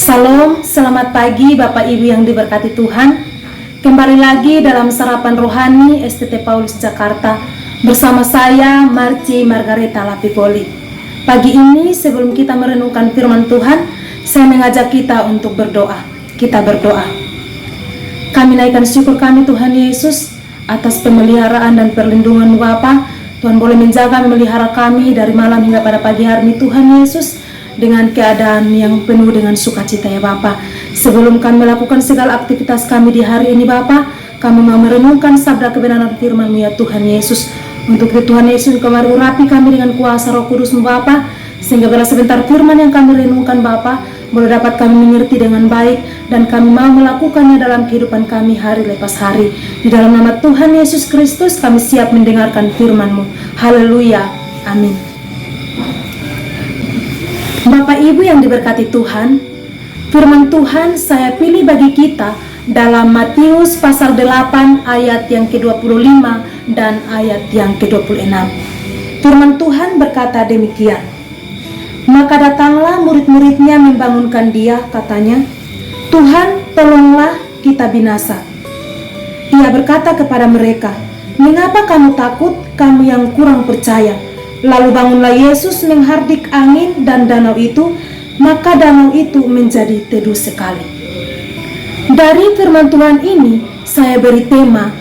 Salam, selamat pagi Bapak Ibu yang diberkati Tuhan. Kembali lagi dalam Sarapan Rohani STT Paulus Jakarta bersama saya Marci Margareta Lapipoli. Pagi ini sebelum kita merenungkan firman Tuhan, saya mengajak kita untuk berdoa. Kita berdoa. Kami naikkan syukur kami Tuhan Yesus atas pemeliharaan dan perlindungan Bapa. Tuhan boleh menjaga memelihara kami dari malam hingga pada pagi hari ini Tuhan Yesus, dengan keadaan yang penuh dengan sukacita ya Bapa. Sebelum kami melakukan segala aktivitas kami di hari ini Bapa, kami mau merenungkan sabda kebenaran firman-Mu ya Tuhan Yesus. Untuk itu Tuhan Yesus, kemari urapi kami dengan kuasa Roh Kudus-Mu Bapa, sehingga bila sebentar firman yang kami renungkan Bapa boleh dapat kami mengerti dengan baik, dan kami mau melakukannya dalam kehidupan kami hari lepas hari. Di dalam nama Tuhan Yesus Kristus kami siap mendengarkan firman-Mu. Haleluya, amin. Bapak Ibu yang diberkati Tuhan, firman Tuhan saya pilih bagi kita dalam Matius pasal 8 ayat yang ke-25 dan ayat yang ke-26. Firman Tuhan berkata demikian. Maka datanglah murid-muridnya membangunkan dia, katanya, Tuhan, tolonglah kita binasa. Ia berkata kepada mereka, mengapa kamu takut, kamu yang kurang percaya? Lalu bangunlah Yesus menghardik angin dan danau itu, maka danau itu menjadi teduh sekali. Dari firman Tuhan ini, saya beri tema,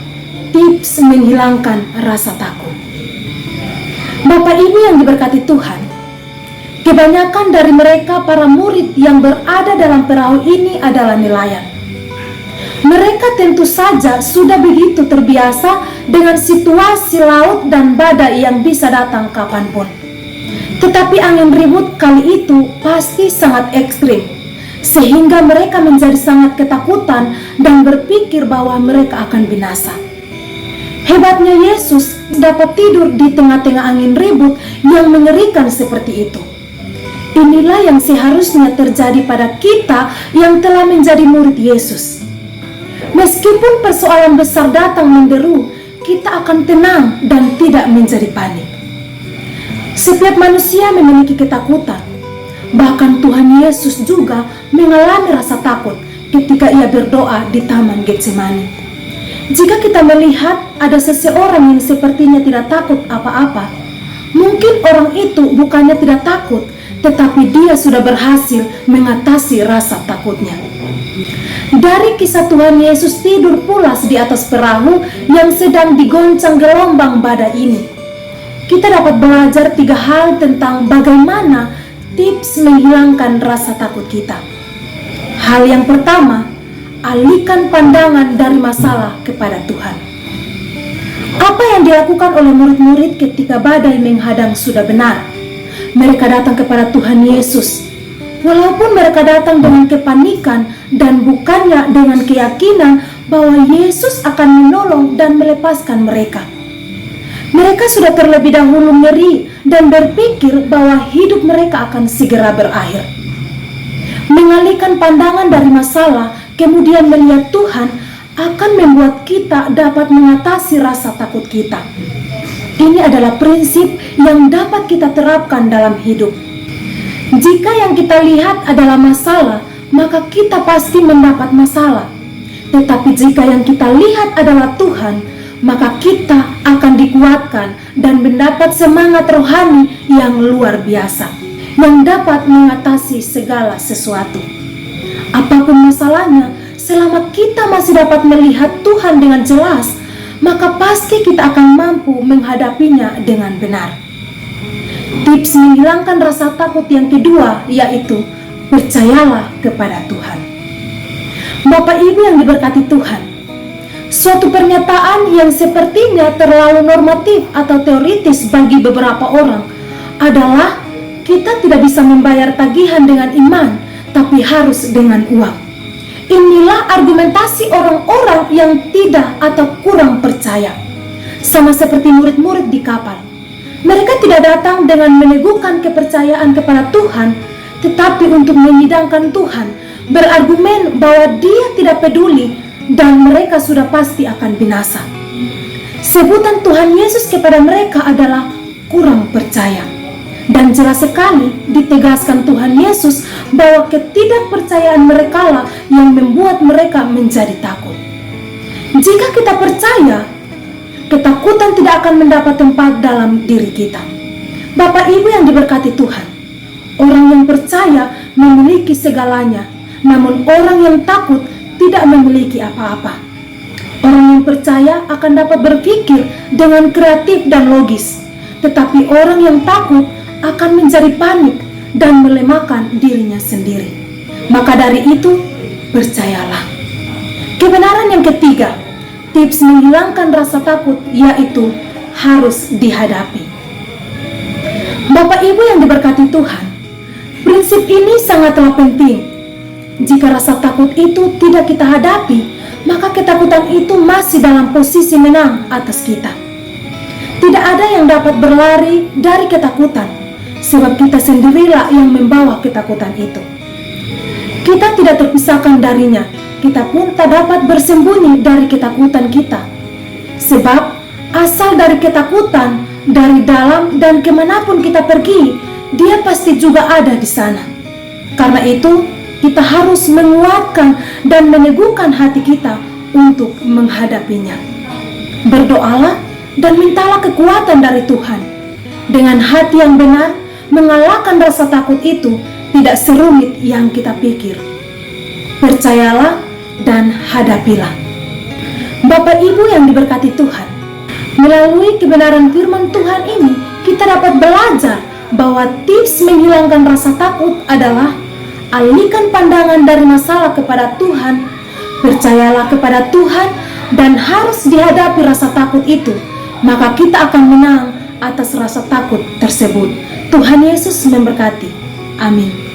tips menghilangkan rasa takut. Bapak Ibu yang diberkati Tuhan, kebanyakan dari mereka para murid yang berada dalam perahu ini adalah nelayan. Mereka tentu saja sudah begitu terbiasa dengan situasi laut dan badai yang bisa datang kapanpun. Tetapi angin ribut kali itu pasti sangat ekstrim, sehingga mereka menjadi sangat ketakutan dan berpikir bahwa mereka akan binasa. Hebatnya Yesus dapat tidur di tengah-tengah angin ribut yang mengerikan seperti itu. Inilah yang seharusnya terjadi pada kita yang telah menjadi murid Yesus. Meskipun persoalan besar datang menderu, kita akan tenang dan tidak menjadi panik. Setiap manusia memiliki ketakutan. Bahkan Tuhan Yesus juga mengalami rasa takut ketika ia berdoa di Taman Getsemani. Jika kita melihat ada seseorang yang sepertinya tidak takut apa-apa, mungkin orang itu bukannya tidak takut, tetapi dia sudah berhasil mengatasi rasa takutnya. Dari kisah Tuhan Yesus tidur pulas di atas perahu yang sedang digoncang gelombang badai ini, kita dapat belajar 3 hal tentang bagaimana tips menghilangkan rasa takut kita. Hal yang pertama, alihkan pandangan dari masalah kepada Tuhan. Apa yang dilakukan oleh murid-murid ketika badai menghadang sudah benar. Mereka datang kepada Tuhan Yesus. Walaupun mereka datang dengan kepanikan dan bukannya dengan keyakinan bahwa Yesus akan menolong dan melepaskan mereka. Mereka sudah terlebih dahulu ngeri dan berpikir bahwa hidup mereka akan segera berakhir. Mengalihkan pandangan dari masalah, kemudian melihat Tuhan, akan membuat kita dapat mengatasi rasa takut kita. Ini adalah prinsip yang dapat kita terapkan dalam hidup. Jika yang kita lihat adalah masalah, maka kita pasti mendapat masalah. Tetapi jika yang kita lihat adalah Tuhan, maka kita akan dikuatkan dan mendapat semangat rohani yang luar biasa, yang dapat mengatasi segala sesuatu. Apapun masalahnya, selama kita masih dapat melihat Tuhan dengan jelas, maka pasti kita akan mampu menghadapinya dengan benar. Tips menghilangkan rasa takut yang kedua yaitu percayalah kepada Tuhan. Bapak Ibu yang diberkati Tuhan, suatu pernyataan yang sepertinya terlalu normatif atau teoritis bagi beberapa orang adalah kita tidak bisa membayar tagihan dengan iman, tapi harus dengan uang. Inilah argumentasi orang-orang yang tidak atau kurang percaya. Sama seperti murid-murid di kapal. Mereka tidak datang dengan meneguhkan kepercayaan kepada Tuhan, tetapi untuk menyidangkan Tuhan, berargumen bahwa Dia tidak peduli dan mereka sudah pasti akan binasa. Sebutan Tuhan Yesus kepada mereka adalah kurang percaya. Dan jelas sekali ditegaskan Tuhan Yesus bahwa ketidakpercayaan merekalah yang membuat mereka menjadi takut. Jika kita percaya, ketakutan tidak akan mendapat tempat dalam diri kita. Bapak Ibu yang diberkati Tuhan, orang yang percaya memiliki segalanya, namun orang yang takut tidak memiliki apa-apa. Orang yang percaya akan dapat berpikir dengan kreatif dan logis, tetapi orang yang takut akan menjadi panik dan melemahkan dirinya sendiri. Maka dari itu, percayalah. Kebenaran yang ketiga, tips menghilangkan rasa takut yaitu harus dihadapi. Bapak Ibu yang diberkati Tuhan, prinsip ini sangatlah penting. Jika rasa takut itu tidak kita hadapi, maka ketakutan itu masih dalam posisi menang atas kita. Tidak ada yang dapat berlari dari ketakutan, sebab kita sendirilah yang membawa ketakutan itu. Kita tidak terpisahkan darinya, kita pun tak dapat bersembunyi dari ketakutan kita. Sebab asal dari ketakutan, dari dalam dan kemanapun kita pergi, dia pasti juga ada di sana. Karena itu, kita harus menguatkan dan meneguhkan hati kita untuk menghadapinya. Berdoalah dan mintalah kekuatan dari Tuhan. Dengan hati yang benar, mengalahkan rasa takut itu tidak serumit yang kita pikir. Percayalah dan hadapilah. Bapak Ibu yang diberkati Tuhan, melalui kebenaran firman Tuhan ini, kita dapat belajar bahwa tips menghilangkan rasa takut adalah alihkan pandangan dari masalah kepada Tuhan, percayalah kepada Tuhan, dan harus dihadapi rasa takut itu. Maka kita akan menang atas rasa takut tersebut. Tuhan Yesus memberkati. Amin.